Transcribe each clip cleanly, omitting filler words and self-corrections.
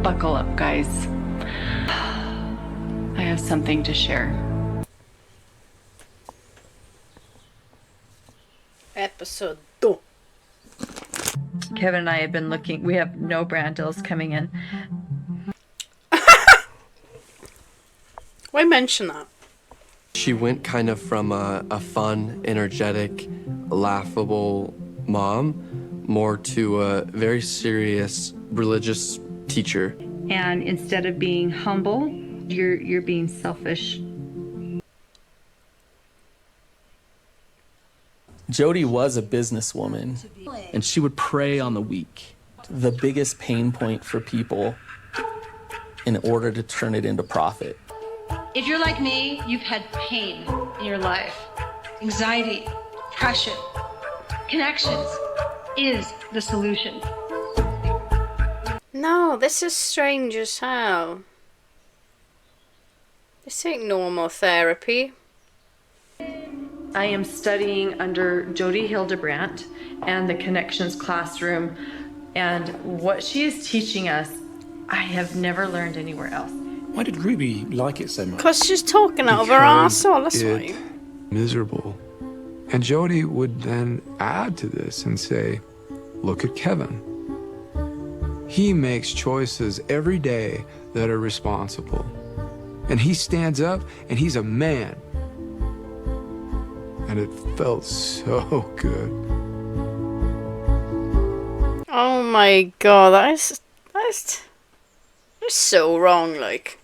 Buckle up, guys. I have something to share. Episode 2. Kevin and I have been looking. We have no brand deals coming in. Why mention that? She went kind of from a fun, energetic, laughable mom more to a very serious religious teacher. And instead of being humble, you're being selfish. Jody was a businesswoman, and she would prey on the weak, the biggest pain point for people, in order to turn it into profit. If you're like me, you've had pain in your life. Anxiety, depression, connections is the solution. No, this is strange as hell. This ain't normal therapy. I am studying under Jody Hildebrandt and the Connections classroom, and what she is teaching us, I have never learned anywhere else. Why did Ruby like it so much? Because she's talking out of her arsehole, that's why. Miserable. And Jody would then add to this and say, look at Kevin. He makes choices every day that are responsible. And he stands up and he's a man. And it felt so good. Oh my god, that's so wrong, like.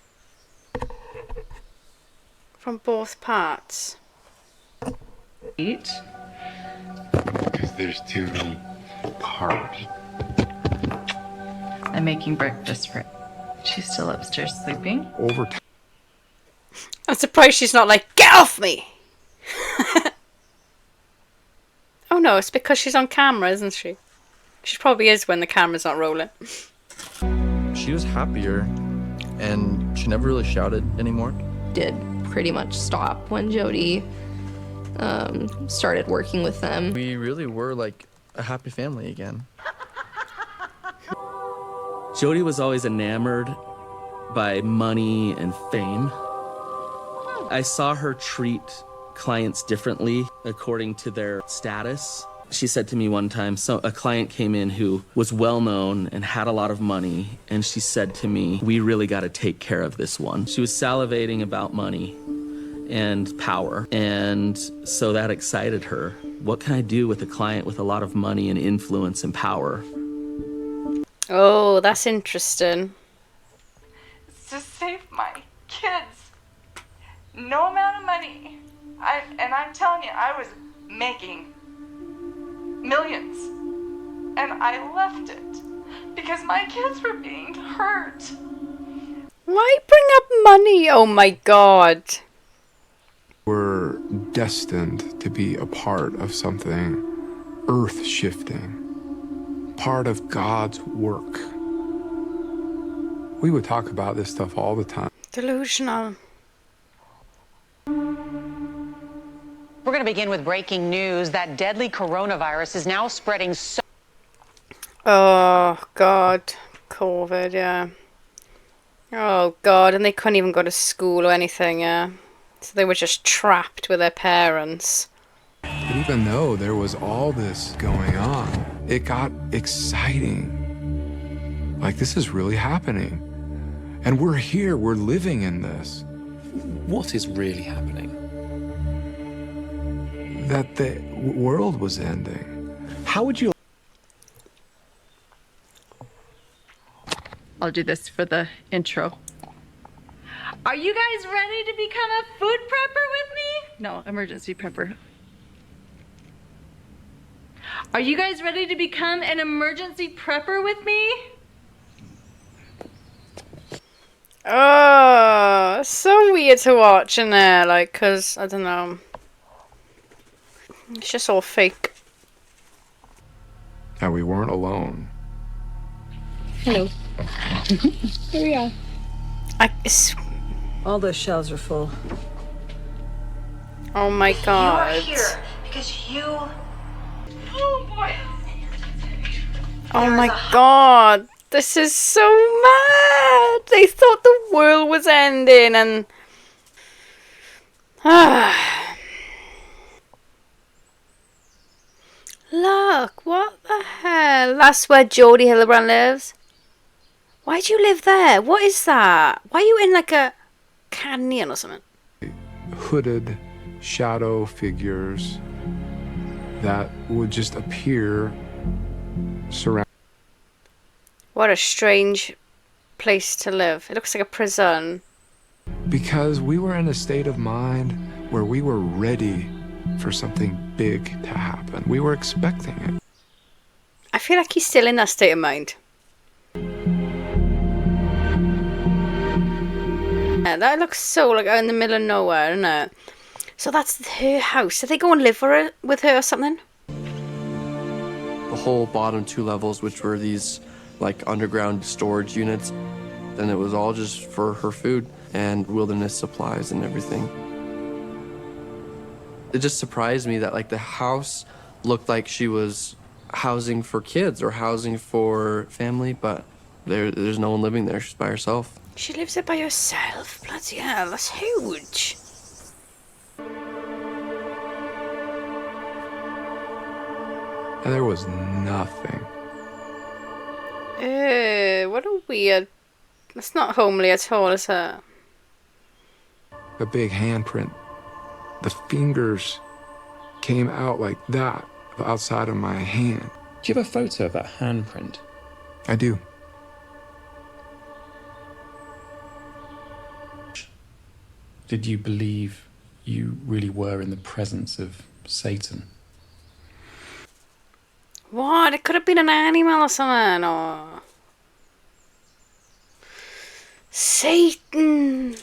From both parts. Eat. Because there's too many parts. I'm making breakfast for her. She's still upstairs sleeping. Over time. I'm surprised she's not like, get off me! Oh no, it's because she's on camera, isn't she? She probably is when the camera's not rolling. She was happier, and she never really shouted anymore. Did pretty much stop when Jody started working with them. We really were like a happy family again. Jody was always enamored by money and fame. I saw her treat clients differently according to their status. She said to me one time, so a client came in who was well known and had a lot of money, and she said to me, we really got to take care of this one. She was salivating about money and power, and so that excited her. What can I do with a client with a lot of money and influence and power? Oh, that's interesting. It's to save my kids. No amount of money. And I'm telling you, I was making millions. And I left it because my kids were being hurt. Why bring up money? Oh my god. We're destined to be a part of something earth-shifting, part of God's work. We would talk about this stuff all the time. Delusional. We're going to begin with breaking news. That deadly coronavirus is now spreading so... Oh, God. COVID, yeah. Oh, God. And they couldn't even go to school or anything, yeah. So they were just trapped with their parents. But even though there was all this going on, it got exciting. Like, this is really happening. And we're here. We're living in this. What is really happening? That the world was ending. How would you... I'll do this for the intro. Are you guys ready to become a food prepper with me? No, emergency prepper. Are you guys ready to become an emergency prepper with me? Oh, it's so weird to watch in there, like, cause, I don't know. It's just all fake. And we weren't alone. Hello. Here we are. All those shelves are full. Oh my god. You are here because you... Oh boy. Oh my god. This is so mad. They thought the world was ending and... Look, what the hell? That's where Jodie Hildebrand lives. Why do you live there? What is that? Why are you in like a canyon or something? Hooded shadow figures that would just appear surround. What a strange place to live. It looks like a prison. Because we were in a state of mind where we were ready for something big to happen. We were expecting it. I feel like he's still in that state of mind. Yeah, that looks so like out in the middle of nowhere, isn't it? So that's her house. Did they go and live with her or something? The whole bottom 2 levels, which were these like underground storage units, and it was all just for her food and wilderness supplies and everything. It just surprised me that like the house looked like she was housing for kids or housing for family, but there's no one living there. She's by herself. She lives there by herself. Bloody hell, that's huge. And there was nothing. What a weird... That's not homely at all, is it? A big handprint. The fingers came out like that outside of my hand. Do you have a photo of that handprint? I do. Did you believe you really were in the presence of Satan? What? It could have been an animal or something, or... Satan!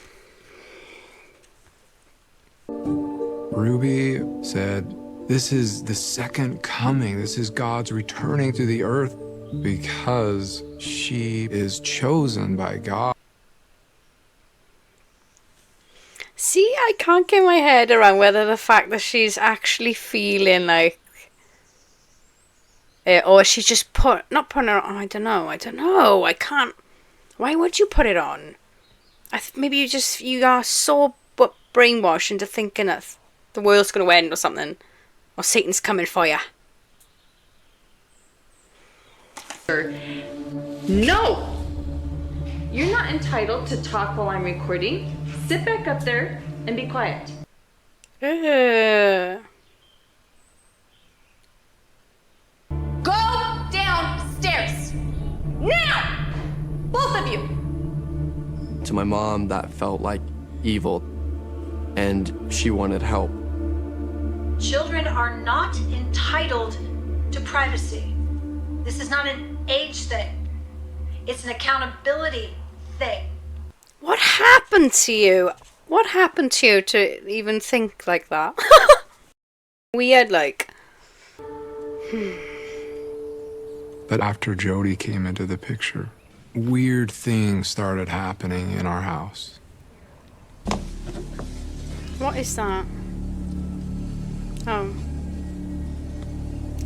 Ruby said, this is the second coming. This is God's returning to the earth because she is chosen by God. See, I can't get my head around whether the fact that she's actually feeling like... or she's just not putting it on. I don't know. I can't... Why would you put it on? Maybe you are so brainwashed into thinking that the world's going to end or something. Or Satan's coming for you. No! You're not entitled to talk while I'm recording. Sit back up there and be quiet. Go downstairs! Now! Both of you! To my mom, that felt like evil, and she wanted help. Children are not entitled to privacy. This is not an age thing. It's an accountability thing. What happened to you? What happened to you to even think like that? Weird, like... But after Jodie came into the picture, weird things started happening in our house. What is that? Oh.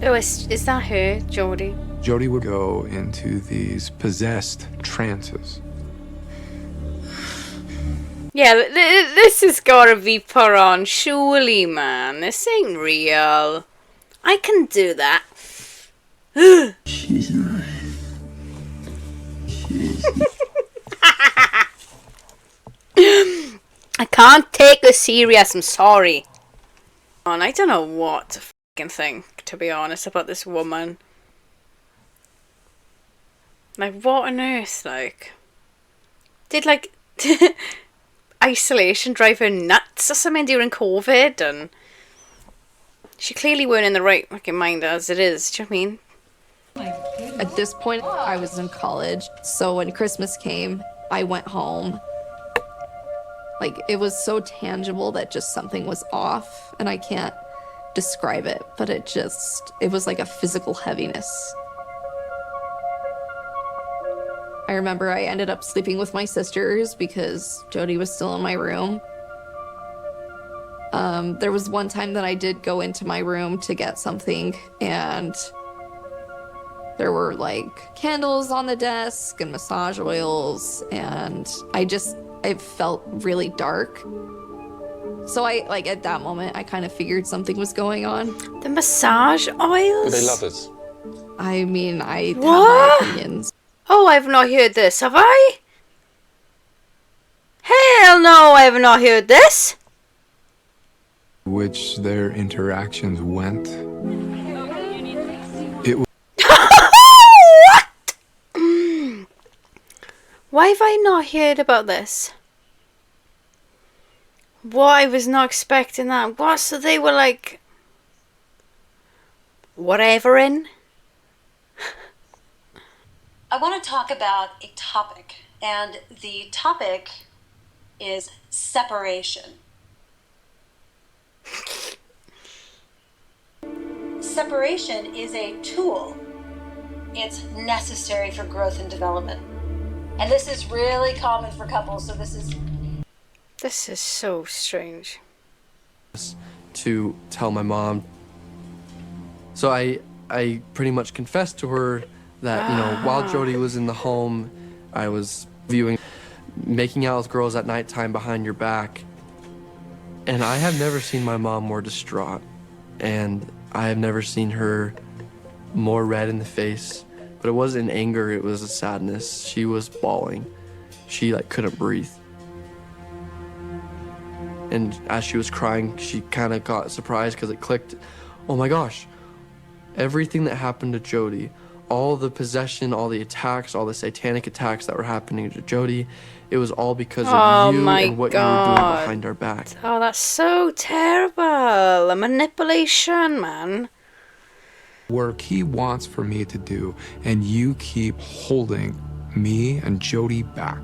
Oh, is that her, Jodie? Jodie would go into these possessed trances. Yeah, this has gotta be put on. Surely, man. This ain't real. I can do that. She's alive. I can't take her serious, I'm sorry. And I don't know what to fucking think, to be honest, about this woman. Like, what on earth, like? Did, like, isolation drive her nuts or something during COVID? And she clearly weren't in the right fucking mind as it is, do you know what I mean? At this point, I was in college, so when Christmas came, I went home. Like, it was so tangible that just something was off, and I can't describe it, but it was like a physical heaviness. I remember I ended up sleeping with my sisters because Jodie was still in my room. There was one time that I did go into my room to get something, and There were like candles on the desk and massage oils, and it felt really dark. So at that moment, I kind of figured something was going on. The massage oils? They love us. I mean, I have What? my opinions. Oh, I've not heard this, have I? Hell no, I have not heard this. Which their interactions went. It was What? Why have I not heard about this? What? I was not expecting that. What? So they were like... whatever in? I want to talk about a topic, and the topic is separation. Separation is a tool. It's necessary for growth and development. And this is really common for couples, so this is so strange. To tell my mom. So I pretty much confessed to her that, you know, while Jody was in the home, I was making out with girls at nighttime behind your back. And I have never seen my mom more distraught. And I have never seen her more red in the face. But it wasn't anger, it was a sadness. She was bawling. She couldn't breathe. And as she was crying, she kind of got surprised because it clicked. Oh my gosh, everything that happened to Jody, all the possession, all the attacks, all the satanic attacks that were happening to Jody, it was all because of you and what you were doing behind our back. Oh, that's so terrible. A manipulation, man. work he wants for me to do, and you keep holding me and Jody back.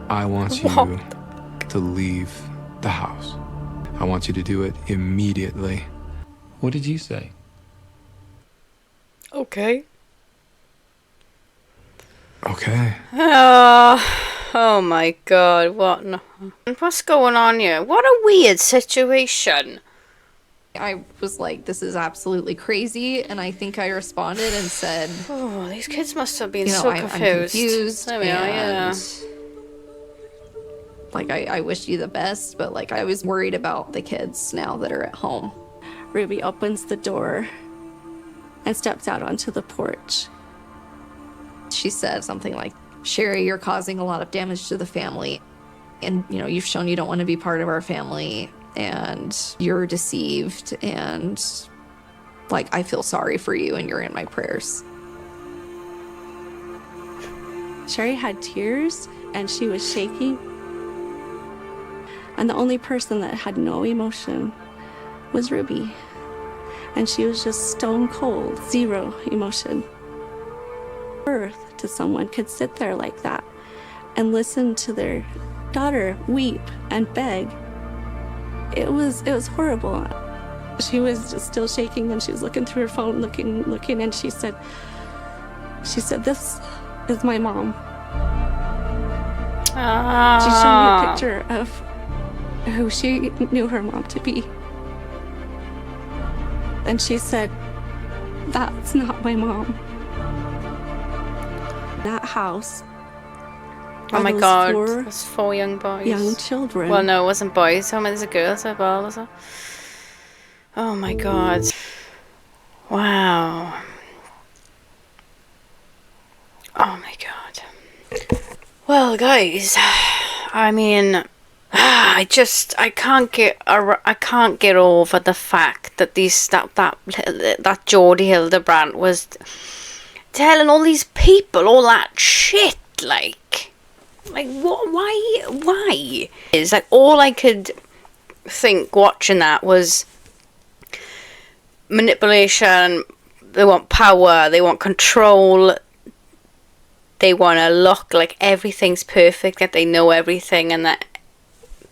I want you to leave the house. I want you to do it immediately. What did you say? Okay. Okay. Oh my god, what's going on here? What a weird situation. I was like, this is absolutely crazy, and I think I responded and said, oh, these kids must have been you know, so I'm confused. confused. There we are, yeah. Like, I wish you the best, but like, I was worried about the kids now that are at home. Ruby opens the door and steps out onto the porch. She said something like, Sherry, you're causing a lot of damage to the family. And, you know, you've shown you don't want to be part of our family. And you're deceived. And, like, I feel sorry for you and you're in my prayers. Sherry had tears and she was shaking. And the only person that had no emotion was Ruby. And she was just stone cold, zero emotion. Birth to someone could sit there like that and listen to their daughter weep and beg. It was horrible. She was just still shaking and she was looking through her phone, looking, and she said, "This is my mom." She showed me a picture of who she knew her mom to be. And she said, "That's not my mom." That house. Oh my god, there's 4 young boys. Young children. Well, no, it wasn't boys. How many? There's a girls as well, is it? Oh my god. Wow. Oh my god. Well, guys, I mean, I can't get over the fact that that Geordie Hildebrandt was telling all these people all that shit, like what? Why? It's like all I could think watching that was manipulation. They want power. They want control. They want to look like everything's perfect, that they know everything, and that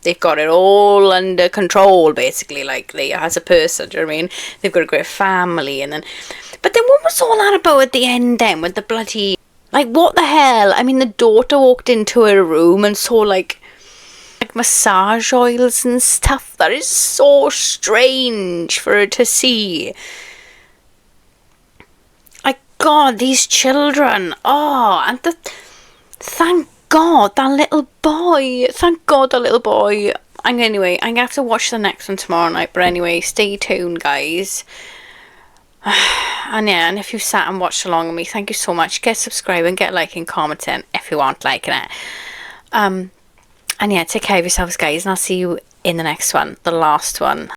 they've got it all under control, basically, like they as a person. Do you know what I mean? They've got a great family, but then what was all that about at the end then with the bloody, like, what the hell? I mean, the daughter walked into her room and saw like massage oils and stuff. That is so strange for her to see. God, these children. Oh, and thank God, that little boy. Thank God, that little boy. Anyway, I'm going to have to watch the next one tomorrow night. But anyway, stay tuned, guys. And yeah, and if you've sat and watched along with me, thank you so much. Get subscribing, get liking, commenting if you want liking it. And yeah, take care of yourselves, guys, and I'll see you in the next one, the last one.